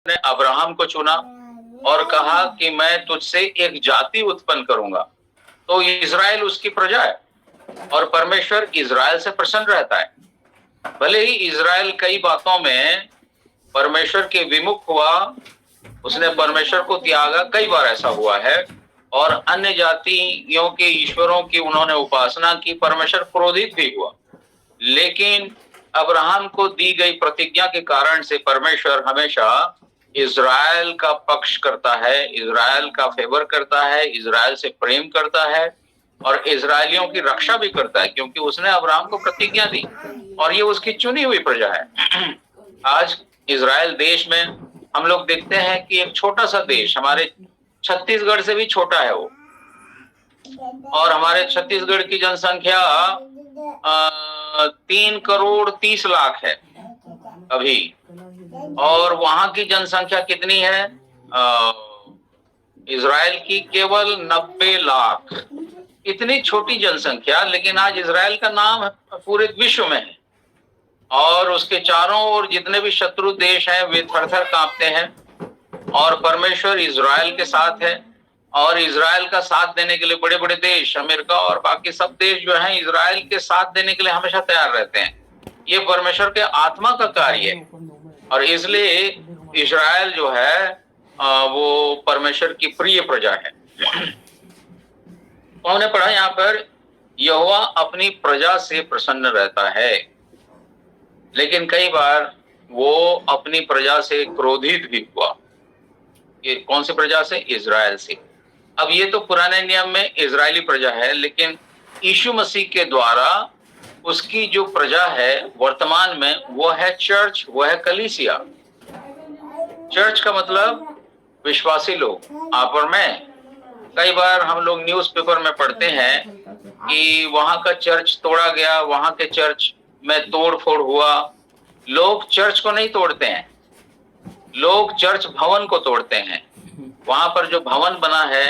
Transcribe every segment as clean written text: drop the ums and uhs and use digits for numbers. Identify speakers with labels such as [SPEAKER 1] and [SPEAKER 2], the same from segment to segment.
[SPEAKER 1] ने अब्राहम को चुना और कहा कि मैं तुझसे एक जाति उत्पन्न करूंगा। तो इज़राइल उसकी प्रजा है और परमेश्वर इज़राइल से प्रसन्न रहता है। भले ही इज़राइल कई बातों में परमेश्वर के विमुख हुआ, उसने परमेश्वर को त्यागा, कई बार ऐसा हुआ है, और अन्य जातियों के ईश्वरों की उन्होंने उपासना की, परमेश्वर क्रोधित भी हुआ। लेकिन अब्राहम को दी गई प्रतिज्ञा के कारण से परमेश्वर हमेशा इज़राइल का पक्ष करता है, इज़राइल का फेवर करता है, इज़राइल से प्रेम करता है और इज़राइलियों की रक्षा भी करता है, क्योंकि उसने अब्राहम को प्रतिज्ञा दी और ये उसकी चुनी हुई प्रजा है। आज इज़राइल देश में हम लोग देखते हैं कि एक छोटा सा देश, हमारे छत्तीसगढ़ से भी छोटा है वो, और हमारे छत्तीसगढ़ की जनसंख्या 3,30,00,000 है अभी, और वहां की जनसंख्या कितनी है? इज़राइल की केवल 90 लाख। इतनी छोटी जनसंख्या, लेकिन आज इज़राइल का नाम पूरे विश्व में है और उसके चारों ओर जितने भी शत्रु देश हैं वे थर-थर कांपते हैं, और परमेश्वर इज़राइल के साथ है। और इज़राइल का साथ देने के लिए बड़े-बड़े देश, अमेरिका और बाकी सब देश जो हैं, इज़राइल के साथ देने के लिए हमेशा तैयार रहते हैं। ये परमेश्वर के आत्मा का कार्य है और इसलिए इज़राइल जो है वो परमेश्वर की प्रिय प्रजा है। तो हमने पढ़ा यहाँ पर, यहोवा अपनी प्रजा से प्रसन्न रहता है, लेकिन कई बार वो अपनी प्रजा से क्रोधित भी हुआ। ये कौन सी प्रजा से? इज़राइल से। अब ये तो पुराने नियम में इज़राइली प्रजा है, लेकिन यीशु मसीह के द्वारा उसकी जो प्रजा है वर्तमान में, वो है चर्च, वो है कलीसिया। चर्च का मतलब विश्वासी लोग, आप और मैं। कई बार हम लोग न्यूज़पेपर में पढ़ते हैं कि वहां का चर्च तोड़ा गया, वहां के चर्च में तोड़-फोड़ हुआ। लोग चर्च को नहीं तोड़ते हैं, लोग चर्च भवन को तोड़ते हैं। वहां पर जो भवन बना है,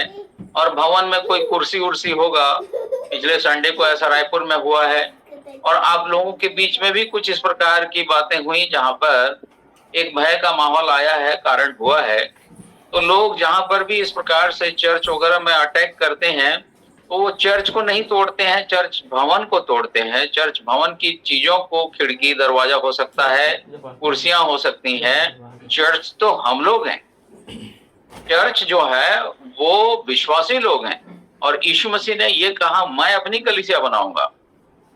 [SPEAKER 1] और भवन में कोई कुर्सी-उर्सी होगा, पिछले संडे को ऐसा रायपुर में हुआ है, और आप लोगों के बीच में भी कुछ इस प्रकार की बातें हुई जहां पर एक भय का माहौल आया है, कारण हुआ है। तो लोग जहां पर भी इस प्रकार से चर्च वगैरह में अटैक करते हैं, तो वो चर्च को नहीं तोड़ते हैं, चर्च भवन को तोड़ते हैं। चर्च भवन की चीजों को, खिड़की दरवाजा हो सकता है, कुर्सियां हो सकती हैं, चर्च तो हम लोग हैं। चर्च जो है वो विश्वासी लोग हैं, और यीशु मसीह ने ये कहा, मैं अपनी कलीसिया बनाऊंगा।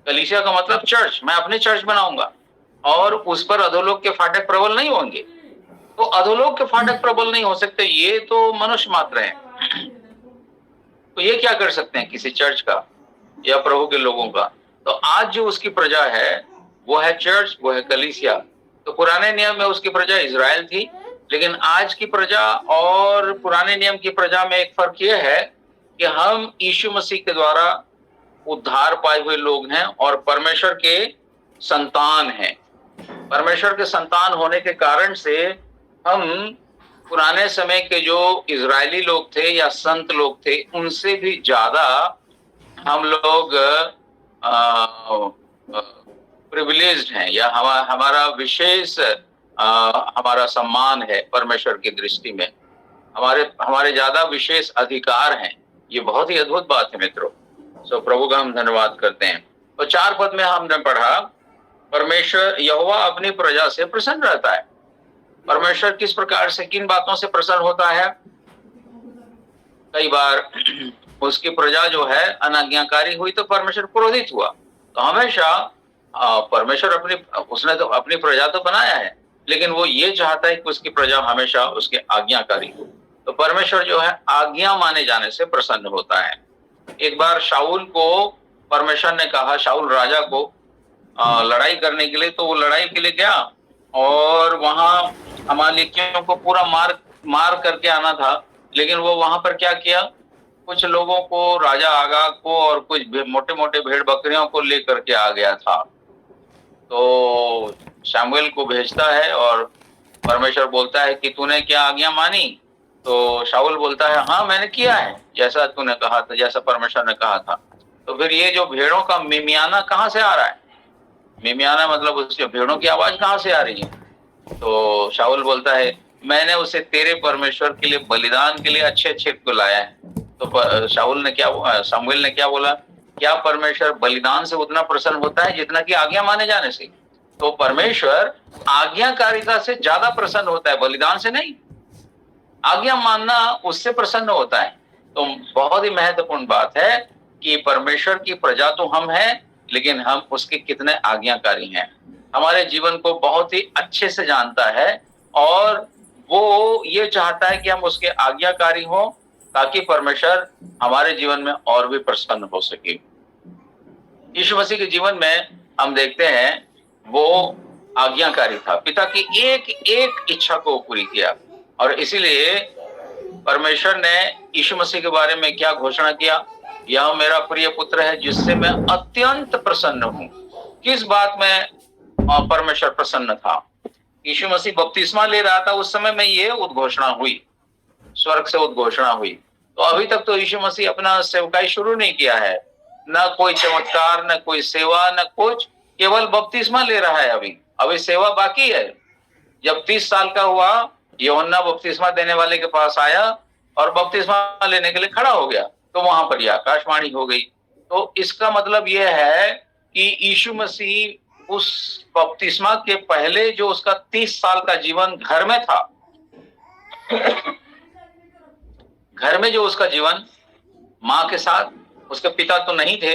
[SPEAKER 1] कलीसिया का मतलब चर्च, मैं अपनी चर्च बनाऊंगा और उस पर अधोलोक के फाटक प्रबल नहीं होंगे। तो अधोलोक के फाटक प्रबल नहीं हो सकते, ये तो मनुष्य मात्र हैं। तो ये क्या कर सकते हैं किसी चर्च का या प्रभु के लोगों का? तो आज जो उसकी प्रजा है वो है चर्च, वो है कलीसिया। तो पुराने नियम में उसकी प्रजा इज़राइल थी, लेकिन आज की प्रजा और पुराने नियम की प्रजा में एक फर्क यह है कि हम यीशु मसीह के द्वारा उद्धार पाए हुए लोग हैं और परमेश्वर के संतान हैं। परमेश्वर के संतान होने के कारण से हम पुराने समय के जो इज़राइली लोग थे या संत लोग थे, उनसे भी ज्यादा हम लोग प्रिविलेज्ड हैं, या हमारा विशेष हमारा सम्मान है परमेश्वर की दृष्टि में। हमारे ज्यादा विशेष अधिकार हैं। ये बहुत ही अद्भुत बात है मित्रों। सो प्रभु का हम धन्यवाद करते हैं। तो 4 पद में हमने पढ़ा, परमेश्वर यहोवा अपनी प्रजा से प्रसन्न रहता है। परमेश्वर किस प्रकार से, किन बातों से प्रसन्न होता है? कई बार उसकी प्रजा जो है अनाज्ञाकारी हुई तो परमेश्वर क्रोधित हुआ। तो हमेशा परमेश्वर उसने तो अपनी प्रजा तो बनाया है, लेकिन वो ये चाहता है कि उसकी प्रजा हमेशा उसके आज्ञाकारी हो। तो परमेश्वर जो है आज्ञा माने जाने से प्रसन्न होता है। एक बार शाऊल को परमेश्वर ने कहा, शाऊल राजा को लड़ाई करने के लिए, तो वो लड़ाई के लिए गया और वहां अमालेकियों को पूरा मार करके आना था। लेकिन वो वहां पर क्या किया, कुछ लोगों को, राजा आगाग को और कुछ मोटे मोटे भेड़ बकरियों को लेकर के आ गया था। तो शमूएल को भेजता है और परमेश्वर बोलता है कि तूने क्या आज्ञा मानी? तो शाऊल बोलता है, हाँ मैंने किया है जैसा तूने कहा था, जैसा परमेश्वर ने कहा था। तो फिर ये जो भेड़ों का मिमियाना कहाँ से आ रहा है? मिमियाना मतलब उसके भेड़ों की आवाज कहाँ से आ रही है? तो शाऊल बोलता है, मैंने उसे तेरे परमेश्वर के लिए बलिदान के लिए अच्छे अच्छे को लाया है। तो सामुएल ने क्या बोला, क्या परमेश्वर बलिदान से उतना प्रसन्न होता है जितना कि आज्ञा माने जाने से? तो परमेश्वर आज्ञाकारिता से ज्यादा प्रसन्न होता है, बलिदान से नहीं। आज्ञा मानना उससे प्रसन्न होता है। तो बहुत ही महत्वपूर्ण बात है कि परमेश्वर की प्रजा तो हम हैं, लेकिन हम उसके कितने आज्ञाकारी हैं। हमारे जीवन को बहुत ही अच्छे से जानता है और वो ये चाहता है कि हम उसके आज्ञाकारी हों, ताकि परमेश्वर हमारे जीवन में और भी प्रसन्न हो सके। यीशु मसीह के जीवन में हम देखते हैं वो आज्ञाकारी था, पिता की एक एक इच्छा को पूरी किया। और इसीलिए परमेश्वर ने यीशु मसीह के बारे में क्या घोषणा किया, यह मेरा प्रिय पुत्र है जिससे मैं अत्यंत प्रसन्न हूं। किस बात में परमेश्वर प्रसन्न था? यीशु मसीह बपतिस्मा ले रहा था, उस समय में ये उद्घोषणा हुई, स्वर्ग से उद्घोषणा हुई। तो अभी तक तो यीशु मसीह अपना सेवकाई शुरू नहीं किया है, न कोई चमत्कार, न कोई सेवा, न कुछ, केवल बपतिस्मा ले रहा है। अभी सेवा बाकी है। जब 30 साल का हुआ, यूहन्ना बपतिस्मा देने वाले के पास आया और बपतिस्मा लेने के लिए खड़ा हो गया, तो वहां पर यह आकाशवाणी हो गई। तो इसका मतलब यह है कि यीशु मसीह उस बपतिस्मा के पहले जो उसका 30 साल का जीवन घर में था, घर में जो उसका जीवन माँ के साथ, उसके पिता तो नहीं थे।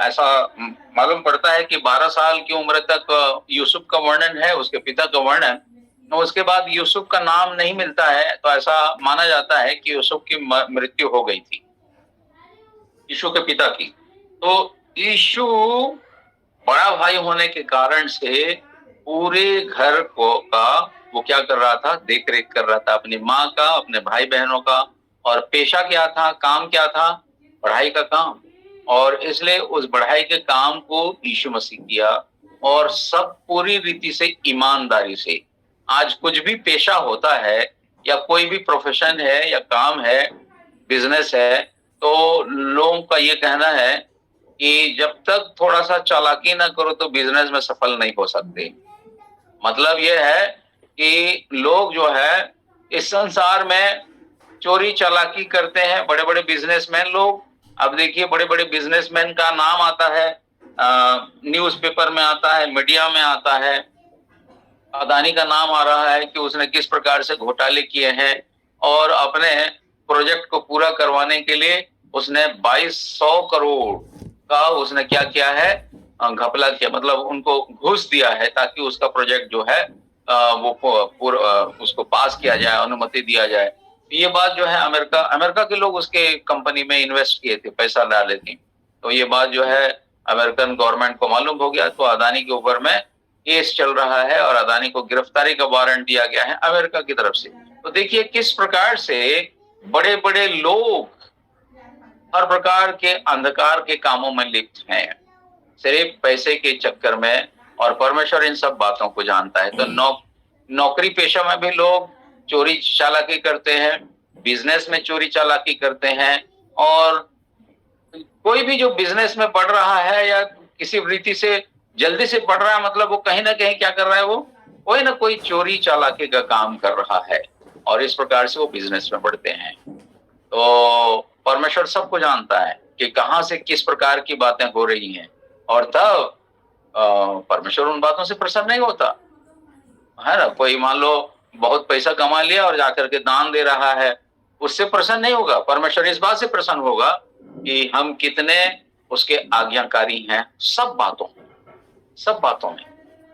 [SPEAKER 1] ऐसा मालूम पड़ता है कि 12 साल की उम्र तक यूसुफ का वर्णन है, उसके पिता का वर्णन। उसके बाद यूसुफ का नाम नहीं मिलता है, तो ऐसा माना जाता है कि यूसुफ की मृत्यु हो गई थी, यीशु के पिता की। तो यीशु बड़ा भाई होने के कारण से पूरे घर को का वो क्या कर रहा था, देख रेख कर रहा था, अपनी माँ का, अपने भाई बहनों का। और पेशा क्या था, काम क्या था? पढ़ाई का काम। और इसलिए उस पढ़ाई के काम को यीशु मसीह किया, और सब पूरी रीति से, ईमानदारी से। आज कुछ भी पेशा होता है या कोई भी प्रोफेशन है या काम है, बिजनेस है, तो लोगों का ये कहना है कि जब तक थोड़ा सा चालाकी ना करो तो बिजनेस में सफल नहीं हो सकते। मतलब यह है कि लोग जो है इस संसार में चोरी चालाकी करते हैं, बड़े बड़े बिजनेसमैन लोग। अब देखिए, बड़े बड़े बिजनेसमैन का नाम आता है, न्यूज़पेपर में आता है, मीडिया में आता है। अदानी का नाम आ रहा है कि उसने किस प्रकार से घोटाले किए हैं, और अपने प्रोजेक्ट को पूरा करवाने के लिए उसने 2200 करोड़ का उसने क्या किया है, घपला किया। मतलब उनको घूस दिया है ताकि उसका प्रोजेक्ट जो है वो उसको पास किया जाए, अनुमति दिया जाए। ये बात जो है अमेरिका के लोग उसके कंपनी में इन्वेस्ट किए थे, पैसा डाले थे। तो ये बात जो है अमेरिकन गवर्नमेंट को मालूम हो गया, तो अदानी के ऊपर में केस चल रहा है और अदानी को गिरफ्तारी का वारंट दिया गया है अमेरिका की तरफ से। तो देखिए किस प्रकार से बड़े बड़े लोग हर प्रकार के अंधकार के कामों में लिप्त हैं, सिर्फ पैसे के चक्कर में। और परमेश्वर इन सब बातों को जानता है। तो नौकरी पेशा में भी लोग चोरी चालाकी करते हैं, बिजनेस में चोरी चालाकी करते हैं। और कोई भी जो बिजनेस में बढ़ रहा है या किसी रीति से जल्दी से बढ़ रहा है, मतलब वो कहीं ना कहीं क्या कर रहा है, वो कोई ना कोई चोरी चालाकी का काम कर रहा है, और इस प्रकार से वो बिजनेस में बढ़ते हैं। तो परमेश्वर सबको जानता है कि कहां से किस प्रकार की बातें हो रही हैं, और तब परमेश्वर उन बातों से प्रसन्न नहीं होता है ना। कोई मान लो बहुत पैसा कमा लिया और जाकर के दान दे रहा है, उससे प्रसन्न नहीं होगा। परमेश्वर इस बात से प्रसन्न होगा कि हम कितने उसके आज्ञाकारी हैं सब बातों में।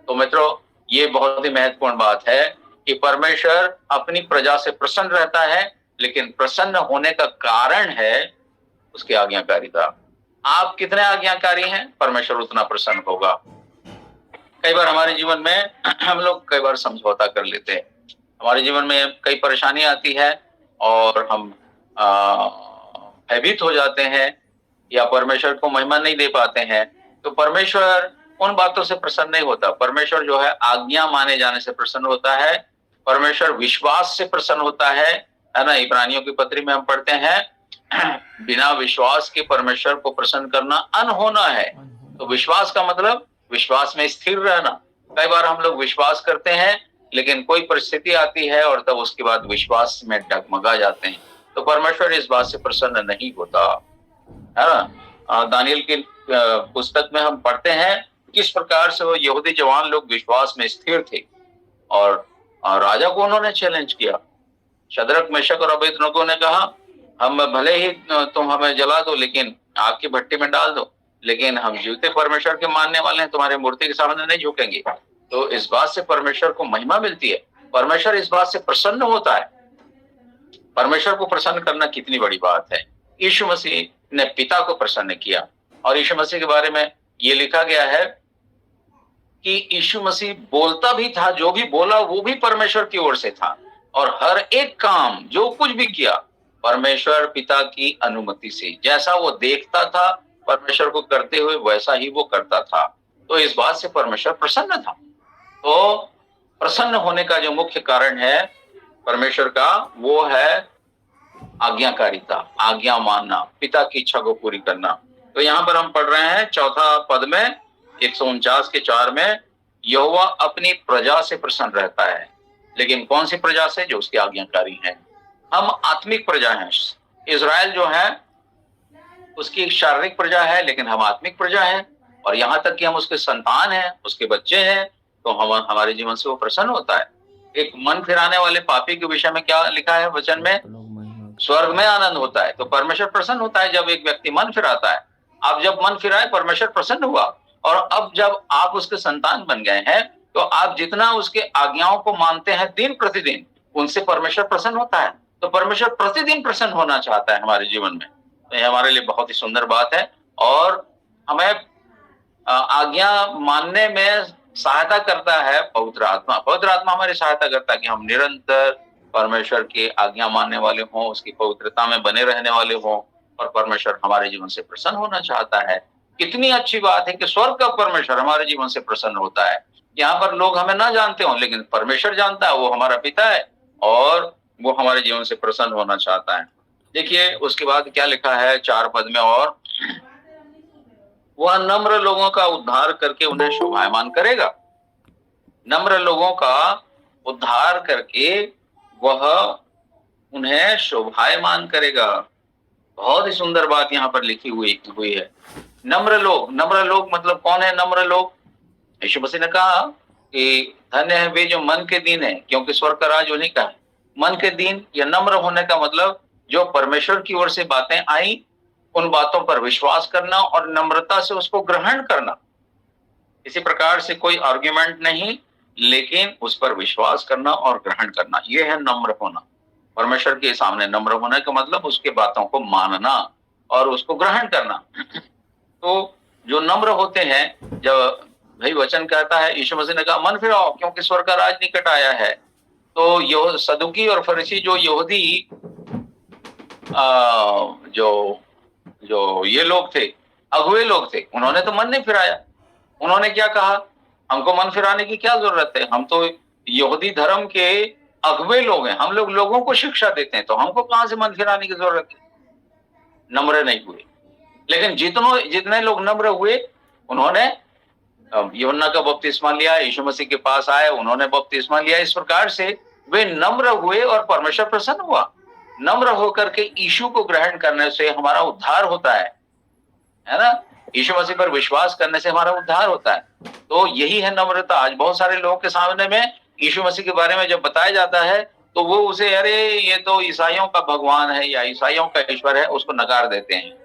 [SPEAKER 1] तो मित्रों, ये बहुत ही महत्वपूर्ण बात है कि परमेश्वर अपनी प्रजा से प्रसन्न रहता है, लेकिन प्रसन्न होने का कारण है उसकी आज्ञाकारिता। आप कितने आज्ञाकारी हैं, परमेश्वर उतना प्रसन्न होगा। कई बार हमारे जीवन में हम लोग कई बार समझौता कर लेते हैं। हमारे जीवन में कई परेशानी आती है और हम भयभीत हो जाते हैं या परमेश्वर को महिमा नहीं दे पाते हैं। तो परमेश्वर उन बातों से प्रसन्न नहीं होता। परमेश्वर जो है आज्ञा माने जाने से प्रसन्न होता है। परमेश्वर विश्वास से प्रसन्न होता है ना। इब्रानियों की पत्री में हम पढ़ते हैं, बिना विश्वास के परमेश्वर को प्रसन्न करना अनहोना है। तो विश्वास का मतलब विश्वास में स्थिर रहना। कई बार हम लोग विश्वास करते हैं लेकिन कोई परिस्थिति आती है और तब उसके बाद विश्वास में डगमगा जाते हैं, तो परमेश्वर इस बात से प्रसन्न नहीं होता, है ना। दानियल की पुस्तक में हम पढ़ते हैं किस प्रकार से वो यहूदी जवान लोग विश्वास में स्थिर थे और राजा को उन्होंने चैलेंज किया। शद्रक, मेशक और अबेदनगो ने कहा, हम भले ही तुम हमें जला दो, लेकिन आग की भट्टी में डाल दो, लेकिन हम जीवते परमेश्वर के मानने वाले हैं, तुम्हारे मूर्ति के सामने नहीं झुकेंगे। तो इस बात से परमेश्वर को महिमा मिलती है, परमेश्वर इस बात से प्रसन्न होता है। परमेश्वर को प्रसन्न करना कितनी बड़ी बात है। यीशु मसीह ने पिता को प्रसन्न किया, और यीशु मसीह के बारे में ये लिखा गया है कि यीशु मसीह बोलता भी था, जो भी बोला वो भी परमेश्वर की ओर से था, और हर एक काम जो कुछ भी किया परमेश्वर पिता की अनुमति से, जैसा वो देखता था परमेश्वर को करते हुए वैसा ही वो करता था। तो इस बात से परमेश्वर प्रसन्न था। तो प्रसन्न होने का जो मुख्य कारण है परमेश्वर का, वो है आज्ञाकारिता, आज्ञा मानना, पिता की इच्छा को पूरी करना। तो यहाँ पर हम पढ़ रहे हैं चौथा पद में 149 के 4 में, यहोवा अपनी प्रजा से प्रसन्न रहता है, लेकिन कौन सी प्रजा से? जो उसकी आज्ञाकारी है। हम आत्मिक प्रजा हैं। इज़राइल जो है उसकी एक शारीरिक प्रजा है, लेकिन हम आत्मिक प्रजा है, और यहाँ तक कि हम उसके संतान हैं, उसके बच्चे हैं, तो हम हमारे जीवन से वो प्रसन्न होता है। एक मन फिराने वाले पापी के विषय में क्या लिखा है वचन में? स्वर्ग में आनंद होता है। तो परमेश्वर प्रसन्न होता है जब एक व्यक्ति मन फिराता है। आप जब मन फिराए परमेश्वर प्रसन्न हुआ, और अब जब आप उसके संतान बन गए हैं तो आप जितना उसके आज्ञाओं को मानते हैं दिन प्रतिदिन, उनसे परमेश्वर प्रसन्न होता है। तो परमेश्वर प्रतिदिन प्रसन्न होना चाहता है हमारे जीवन में। तो ये हमारे लिए बहुत ही सुंदर बात है, और हमें आज्ञा मानने में सहायता करता है पवित्र आत्मा। पवित्र आत्मा हमारी सहायता करता है कि हम निरंतर परमेश्वर की आज्ञा मानने वाले हों, उसकी पवित्रता में बने रहने वाले हों, और परमेश्वर हमारे जीवन से प्रसन्न होना चाहता है। कितनी अच्छी बात है कि स्वर्ग का परमेश्वर हमारे जीवन से प्रसन्न होता है। यहाँ पर लोग हमें ना जानते हों, लेकिन परमेश्वर जानता है, वो हमारा पिता है, और वो हमारे जीवन से प्रसन्न होना चाहता है। देखिए उसके बाद क्या लिखा है 4 पद में, और वह नम्र लोगों का उद्धार करके उन्हें शोभायमान करेगा। नम्र लोगों का उद्धार करके वह उन्हें शोभायमान करेगा। बहुत ही सुंदर बात यहाँ पर लिखी हुई है। नम्र लोग मतलब कौन है नम्र लोग? यीशु मसीह ने कहा कि धन्य है वे जो मन के दीन है, क्योंकि स्वर्ग का राज उन्हीं का है। मन के दीन या नम्र होने का मतलब जो परमेश्वर की ओर से बातें आई उन बातों पर विश्वास करना और नम्रता से उसको ग्रहण करना। किसी प्रकार से कोई आर्ग्यूमेंट नहीं, लेकिन उस पर विश्वास करना और ग्रहण करना, यह है नम्र होना। परमेश्वर के सामने नम्र होने का मतलब उसके बातों को मानना और उसको ग्रहण करना। तो जो नम्र होते हैं, जब भाई वचन कहता है, यीशु मसीह ने कहा मन फिराओ क्योंकि स्वर्ग का राज निकट आया है। तो यो सदुकी और फरीसी जो यहूदी जो ये लोग थे, अगुए लोग थे, उन्होंने तो मन नहीं फिराया। उन्होंने क्या कहा? हमको मन फिराने की क्या जरूरत है, हम तो यहूदी धर्म के अगुए लोग हैं, हम लोग लोगों को शिक्षा देते हैं, तो हमको कहां से मन फिराने की जरूरत है। नम्र नहीं हुए। लेकिन जितने लोग नम्र हुए, उन्होंने यूहन्ना का बपतिस्मा लिया, यीशु मसीह के पास आए, उन्होंने बपतिस्मा लिया। इस प्रकार से वे नम्र हुए और परमेश्वर प्रसन्न हुआ। नम्र होकर के यीशु को ग्रहण करने से हमारा उद्धार होता है ना। यीशु मसीह पर विश्वास करने से हमारा उद्धार होता है। तो यही है नम्रता। आज बहुत सारे लोगों के सामने में यीशु मसीह के बारे में जब बताया जाता है तो वो उसे, अरे ये तो ईसाइयों का भगवान है या ईसाइयों का ईश्वर है, उसको नकार देते हैं।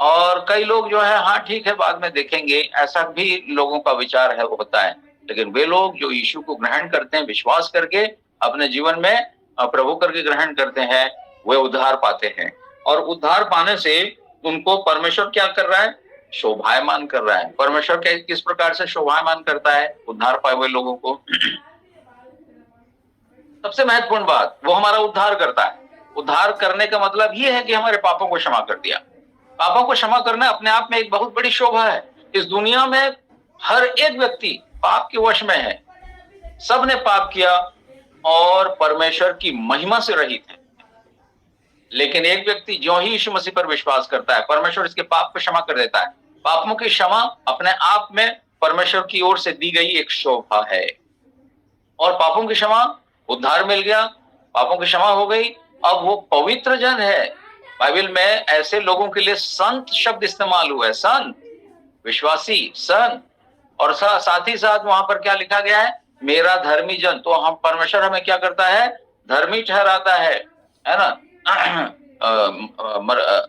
[SPEAKER 1] और कई लोग जो है, हाँ ठीक है बाद में देखेंगे, ऐसा भी लोगों का विचार है, वो होता है। लेकिन वे लोग जो यीशु को ग्रहण करते हैं, विश्वास करके अपने जीवन में प्रभु करके ग्रहण करते हैं, वे उद्धार पाते हैं। और उद्धार पाने से उनको परमेश्वर क्या कर रहा है? शोभायमान कर रहा है। परमेश्वर किस प्रकार से शोभायमान करता है उद्धार पाए हुए लोगों को? सबसे महत्वपूर्ण बात, वो हमारा उद्धार करता है। उद्धार करने का मतलब ये है कि हमारे पापों को क्षमा कर दिया। पापों को क्षमा करना अपने आप में एक बहुत बड़ी शोभा है। इस दुनिया में हर एक व्यक्ति पाप के वश में है। सबने पाप किया और परमेश्वर की महिमा से रहित है। लेकिन एक व्यक्ति जो ही यीशु मसीह पर विश्वास करता है, परमेश्वर इसके पाप को क्षमा कर देता है। पापों की क्षमा अपने आप में परमेश्वर की ओर से दी गई एक शोभा है। और पापों की क्षमा, उद्धार मिल गया, पापों की क्षमा हो गई, अब वो पवित्र जन है। बाइबल में ऐसे लोगों के लिए संत शब्द इस्तेमाल हुआ है, संत, विश्वासी, संत। और साथ ही साथ वहां पर क्या लिखा गया है, मेरा धर्मी जन। तो हम, परमेश्वर हमें क्या करता है, धर्मी ठहराता है ना।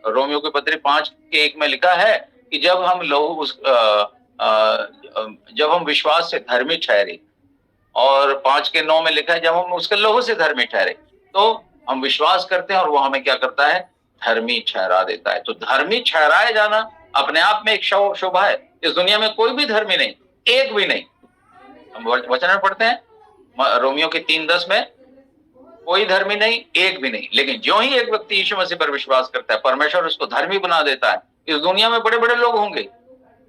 [SPEAKER 1] रोमियो की पत्री 5:1 में लिखा है कि जब हम जब हम विश्वास से धर्मी ठहरे, और 5:9 में लिखा है जब हम उसके लहू से धर्मी ठहरे। तो हम विश्वास करते हैं और वो हमें क्या करता है, धर्मी ठहरा देता है। तो धर्मी ठहराया जाना अपने आप में एक शोभा है। इस दुनिया में कोई भी धर्मी नहीं, एक भी नहीं। हम वचन में पढ़ते हैं रोमियो के 3:10 में, कोई धर्मी नहीं, एक भी नहीं। लेकिन जो ही एक व्यक्ति यीशु मसीह पर विश्वास करता है, परमेश्वर उसको धर्मी बना देता है। इस दुनिया में बड़े बड़े लोग होंगे,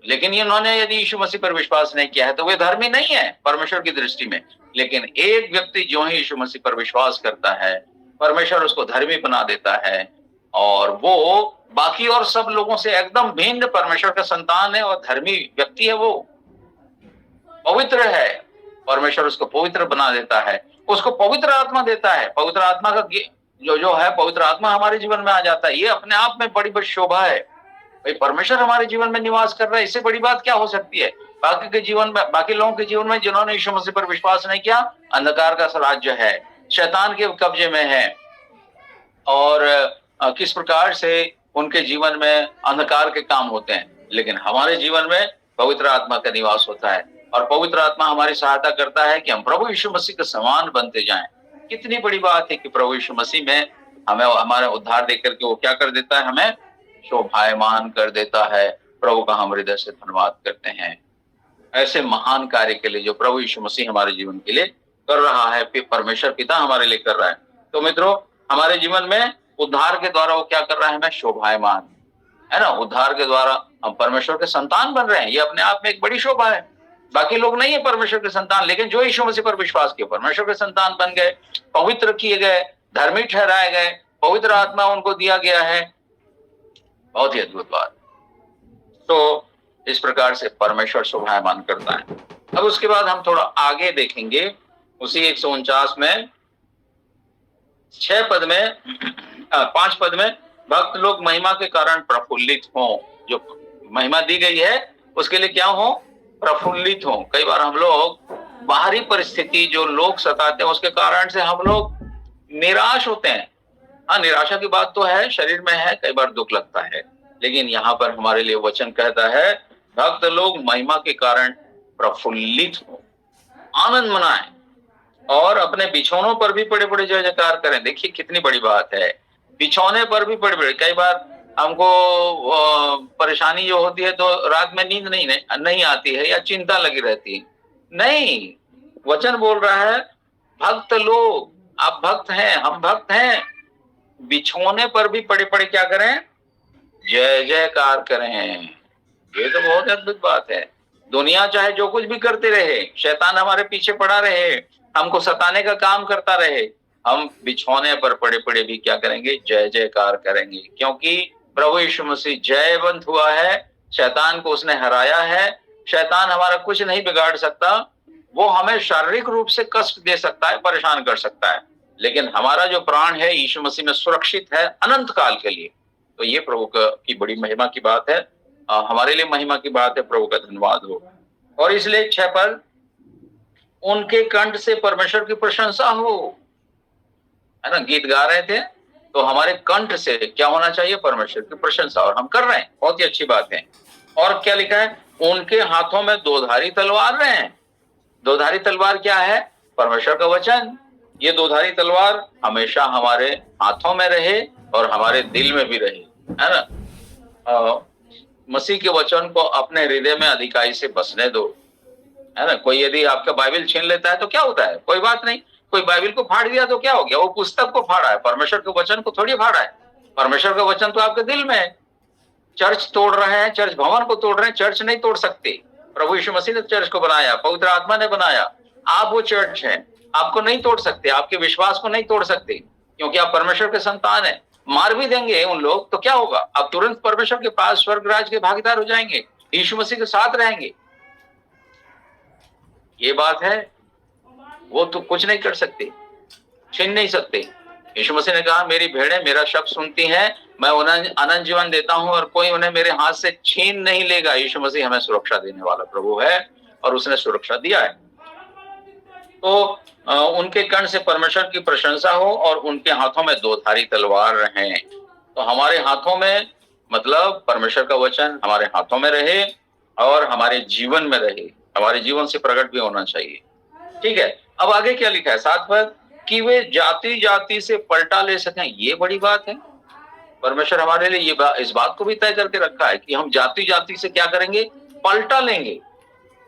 [SPEAKER 1] लेकिन इन्होंने यदि यीशु मसीह पर विश्वास नहीं किया है तो वे धर्मी नहीं है परमेश्वर की दृष्टि में। लेकिन एक व्यक्ति जो ही यीशु मसीह पर विश्वास करता है, परमेश्वर उसको धर्मी बना देता है, और वो बाकी और सब लोगों से एकदम भिन्न परमेश्वर का संतान है और धर्मी व्यक्ति है। वो पवित्र है, परमेश्वर उसको पवित्र बना देता है, उसको पवित्र आत्मा देता है। पवित्र आत्मा का जो है, पवित्र आत्मा हमारे जीवन में आ जाता है। ये अपने आप में बड़ी बड़ी शोभा है। भाई, परमेश्वर हमारे जीवन में निवास कर रहा है, इससे बड़ी बात क्या हो सकती है। बाकी के जीवन में, बाकी लोगों के जीवन में जिन्होंने यीशु मसीह पर विश्वास नहीं किया, अंधकार का राज्य है, शैतान के कब्जे में है, और किस प्रकार से उनके जीवन में अंधकार के काम होते हैं। लेकिन हमारे जीवन में पवित्र आत्मा का निवास होता है, और पवित्र आत्मा हमारी सहायता करता है कि हम प्रभु यीशु मसीह के समान बनते जाएं। कितनी बड़ी बात है कि प्रभु यीशु मसीह में हमें हमारा उद्धार देकर के वो क्या कर देता है, हमें शोभायमान कर देता है। प्रभु का हम हृदय से धन्यवाद करते हैं ऐसे महान कार्य के लिए जो प्रभु यीशु मसीह हमारे जीवन के लिए कर रहा है, परमेश्वर पिता हमारे लिए कर रहा है। तो मित्रों, हमारे जीवन में उद्धार के द्वारा वो क्या कर रहा है, हमें शोभायमान, है ना। उद्धार के द्वारा हम परमेश्वर के संतान बन रहे हैं, ये अपने आप में एक बड़ी शोभा है। बाकी लोग नहीं है परमेश्वर के संतान, लेकिन जो यीशु मसीह पर विश्वास किया, परमेश्वर के संतान बन गए, पवित्र किए गए, धर्मी ठहराए गए, पवित्र आत्मा उनको दिया गया है। बहुत ही अद्भुत बात। तो इस प्रकार से परमेश्वर शोभायमान करता है। अब उसके बाद हम थोड़ा आगे देखेंगे, उसी 149 में 6 पद में 5 पद में, भक्त लोग महिमा के कारण प्रफुल्लित हों। जो महिमा दी गई है उसके लिए क्या हो, प्रफुल्लित हों। कई बार हम लोग बाहरी परिस्थिति जो लोग सताते हैं उसके कारण से हम लोग निराश होते हैं। हाँ, निराशा की बात तो है, शरीर में है, कई बार दुख लगता है। लेकिन यहाँ पर हमारे लिए वचन कहता है, भक्त लोग महिमा के कारण प्रफुल्लित हो, आनंद मनाएं, और अपने बिछौनों पर भी बड़े बड़े जय जयकार करें। देखिए कितनी बड़ी बात है, बिछौने पर भी बड़े बड़े। कई बार हमको परेशानी जो होती है तो रात में नींद नहीं आती है, या चिंता लगी रहती है। नहीं, वचन बोल रहा है भक्त लोग, आप भक्त हैं, हम भक्त हैं, बिछौने पर भी पड़े पड़े क्या करें, जय जयकार करें। ये तो बहुत अद्भुत बात है। दुनिया चाहे जो कुछ भी करते रहे, शैतान हमारे पीछे पड़ा रहे, हमको सताने का काम करता रहे, हम बिछौने पर पड़े पड़े भी क्या करेंगे, जय जयकार करेंगे। क्योंकि प्रभु यीशु मसीह जयवंत हुआ है, शैतान को उसने हराया है। शैतान हमारा कुछ नहीं बिगाड़ सकता, वो हमें शारीरिक रूप से कष्ट दे सकता है, परेशान कर सकता है, लेकिन हमारा जो प्राण है यीशु मसीह में सुरक्षित है अनंत काल के लिए। तो ये प्रभु की बड़ी महिमा की बात है, हमारे लिए महिमा की बात है। प्रभु का धन्यवाद हो। और इसलिए 6 पद, उनके कंठ से परमेश्वर की प्रशंसा हो, है ना। गीत गा रहे थे तो हमारे कंठ से क्या होना चाहिए, परमेश्वर की प्रशंसा, और हम कर रहे हैं, बहुत ही अच्छी बात है। और क्या लिखा है, उनके हाथों में दोधारी तलवार रहे हैं। दोधारी तलवार क्या है, परमेश्वर का वचन। ये दोधारी तलवार हमेशा हमारे हाथों में रहे और हमारे दिल में भी रहे, है ना। मसीह के वचन को अपने हृदय में अधिकाई से बसने दो, है ना। कोई यदि आपका बाइबल छीन लेता है तो क्या होता है, कोई बात नहीं। कोई बाइबल को फाड़ दिया तो क्या हो गया, वो पुस्तक को फाड़ा है, परमेश्वर के वचन को थोड़ी फाड़ा है। परमेश्वर का वचन तो आपके दिल में है। चर्च तोड़ रहे हैं, चर्च भवन को तोड़ रहे हैं, चर्च नहीं तोड़ सकते। प्रभु यीशु मसीह ने चर्च को बनाया, पवित्र आत्मा ने बनाया, आप वो चर्च हैं, आपको नहीं तोड़ सकते, आपके विश्वास को नहीं तोड़ सकते, क्योंकि आप परमेश्वर के संतान हैं। मार भी देंगे उन लोग तो क्या होगा, आप तुरंत परमेश्वर के पास स्वर्ग राज के भागीदार हो जाएंगे, यीशु मसीह के साथ रहेंगे। ये बात है। वो तो कुछ नहीं कर सकते, छीन नहीं सकते। यीशु मसीह ने कहा, मेरी भेड़ें मेरा शब्द सुनती हैं, मैं उन्हें अनंत जीवन देता हूं और कोई उन्हें मेरे हाथ से छीन नहीं लेगा। यीशु मसीह हमें सुरक्षा देने वाला प्रभु है और उसने सुरक्षा दिया है। तो उनके कर्ण से परमेश्वर की प्रशंसा हो और उनके हाथों में दो धारी तलवार रहे। तो हमारे हाथों में मतलब परमेश्वर का वचन हमारे हाथों में रहे और हमारे जीवन में रहे, हमारे जीवन से प्रकट भी होना चाहिए। ठीक है, अब आगे क्या लिखा है 7 पद, कि वे जाति जाति से पलटा ले सकें। ये बड़ी बात है। परमेश्वर हमारे लिए इस बात को भी तय करके रखा है कि हम जाति जाति से क्या करेंगे, पलटा लेंगे।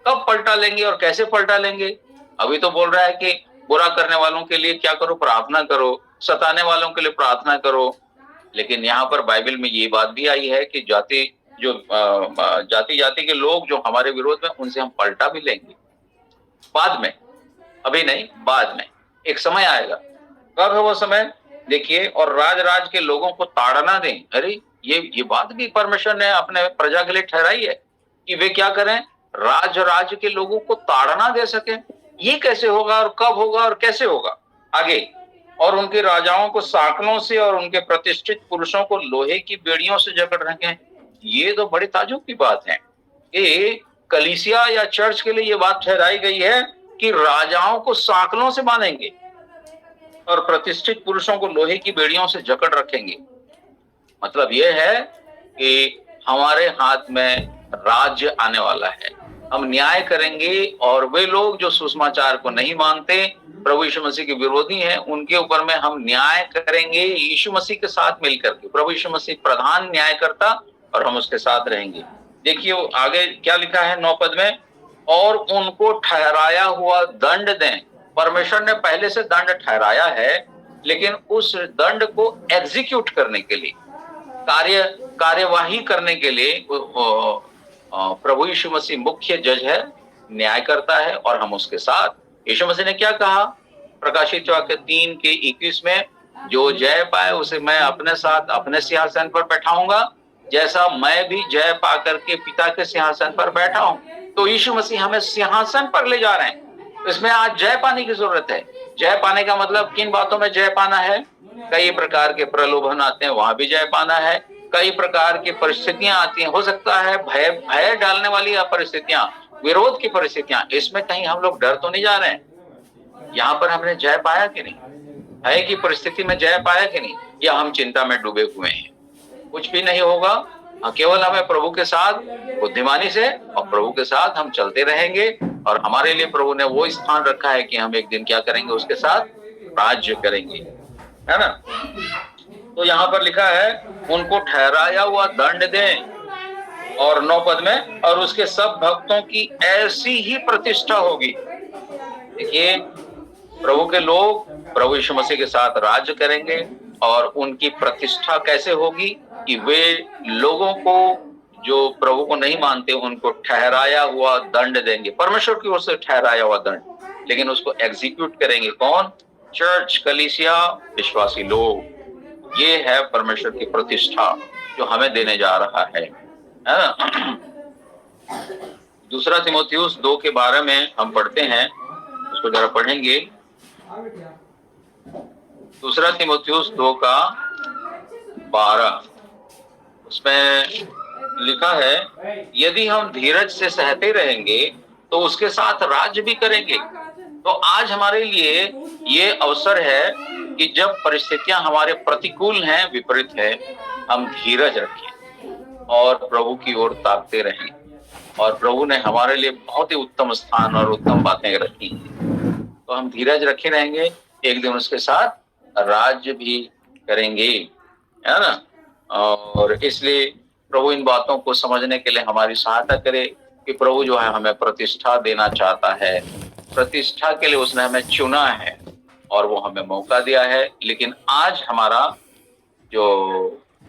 [SPEAKER 1] कब पलटा लेंगे और कैसे पलटा लेंगे? अभी तो बोल रहा है कि बुरा करने वालों के लिए क्या करो, प्रार्थना करो, सताने वालों के लिए प्रार्थना करो। लेकिन यहाँ पर बाइबल में ये बात भी आई है कि जाति जाति के लोग जो हमारे विरोध में, उनसे हम पलटा भी लेंगे बाद में, अभी नहीं, बाद में एक समय आएगा। कब है वो समय? देखिए, और राज के लोगों को ताड़ना दें। अरे ये बात भी परमेश्वर ने अपने प्रजा के लिए ठहराई है कि वे क्या करें, राज के लोगों को ताड़ना दे सके। ये कैसे होगा और कब होगा और कैसे होगा? आगे, और उनके राजाओं को साकलों से और उनके प्रतिष्ठित पुरुषों को लोहे की बेड़ियों से जकड़ रखें। ये तो बड़ी ताज्जुब की बात है। ये कलीसिया या चर्च के लिए ये बात ठहराई गई है कि राजाओं को साकलों से बांधेंगे और प्रतिष्ठित पुरुषों को लोहे की बेड़ियों से जकड़ रखेंगे। मतलब यह है कि हमारे हाथ में राज्य आने वाला है, हम न्याय करेंगे और वे लोग जो सुसमाचार को नहीं मानते, प्रभु यीशु मसीह के विरोधी हैं, उनके ऊपर में हम न्याय करेंगे यीशु मसीह के साथ मिलकर के। प्रभु यीशु मसीह प्रधान न्यायकर्ता और हम उसके साथ रहेंगे। देखिए आगे क्या लिखा है 9 पद में, और उनको ठहराया हुआ दंड दें। परमेश्वर ने पहले से दंड ठहराया है, लेकिन उस दंड को एग्जीक्यूट करने के लिए, कार्यवाही करने के लिए प्रभु यीशु मसीह मुख्य जज है, न्याय करता है और हम उसके साथ। यीशु मसीह ने क्या कहा प्रकाशित वाक्य 3:21 में, जो जय पाए उसे मैं अपने साथ अपने सिंहासन पर बैठाऊंगा, जैसा मैं भी जय पा करके पिता के सिंहासन पर बैठा हूं। तो यीशु मसीह हमें सिंहासन पर ले जा रहे हैं। इसमें आज जय पाने की जरूरत है। जय पाने का मतलब किन बातों में जय पाना है? कई प्रकार के प्रलोभन आते हैं, वहां भी जय पाना है। कई प्रकार की परिस्थितियां आती हैं, हो सकता है भय डालने वाली परिस्थितियां, विरोध की परिस्थितियां, इसमें कहीं हम लोग डर तो नहीं जा रहे हैं? यहाँ पर हमने जय पाया कि नहीं? भय की परिस्थिति में जय पाया कि नहीं? या हम चिंता में डूबे हुए हैं? कुछ भी नहीं होगा। केवल हमें प्रभु के साथ बुद्धिमानी से और प्रभु के साथ हम चलते रहेंगे और हमारे लिए प्रभु ने वो स्थान रखा है कि हम एक दिन क्या करेंगे, उसके साथ राज्य करेंगे, है ना। तो यहाँ पर लिखा है उनको ठहराया हुआ दंड दें, और 9 पद में, और उसके सब भक्तों की ऐसी ही प्रतिष्ठा होगी। देखिए, प्रभु के लोग प्रभु यीशु मसीह के साथ राज्य करेंगे और उनकी प्रतिष्ठा कैसे होगी कि वे लोगों को जो प्रभु को नहीं मानते उनको ठहराया हुआ दंड देंगे, परमेश्वर की ओर से ठहराया हुआ दंड, लेकिन उसको एग्जीक्यूट करेंगे कौन? चर्च, कलीसिया, विश्वासी लोग। ये है परमेश्वर की प्रतिष्ठा जो हमें देने जा रहा है ना। दूसरा तीमुथियुस 2 के 12 में हम पढ़ते हैं, उसको जरा पढ़ेंगे। दूसरा तीमुथियुस 2 का 12, उसमें लिखा है, यदि हम धीरज से सहते रहेंगे तो उसके साथ राज्य भी करेंगे। तो आज हमारे लिए ये अवसर है कि जब परिस्थितियां हमारे प्रतिकूल हैं, विपरीत है, हम धीरज रखें और प्रभु की ओर ताकते रहें। और प्रभु ने हमारे लिए बहुत ही उत्तम स्थान और उत्तम बातें रखी हैं, तो हम धीरज रखे रहेंगे, एक दिन उसके साथ राज्य भी करेंगे, है ना। और इसलिए प्रभु इन बातों को समझने के लिए हमारी सहायता करे कि प्रभु जो है हमें प्रतिष्ठा देना चाहता है। प्रतिष्ठा के लिए उसने हमें चुना है और वो हमें मौका दिया है। लेकिन आज हमारा जो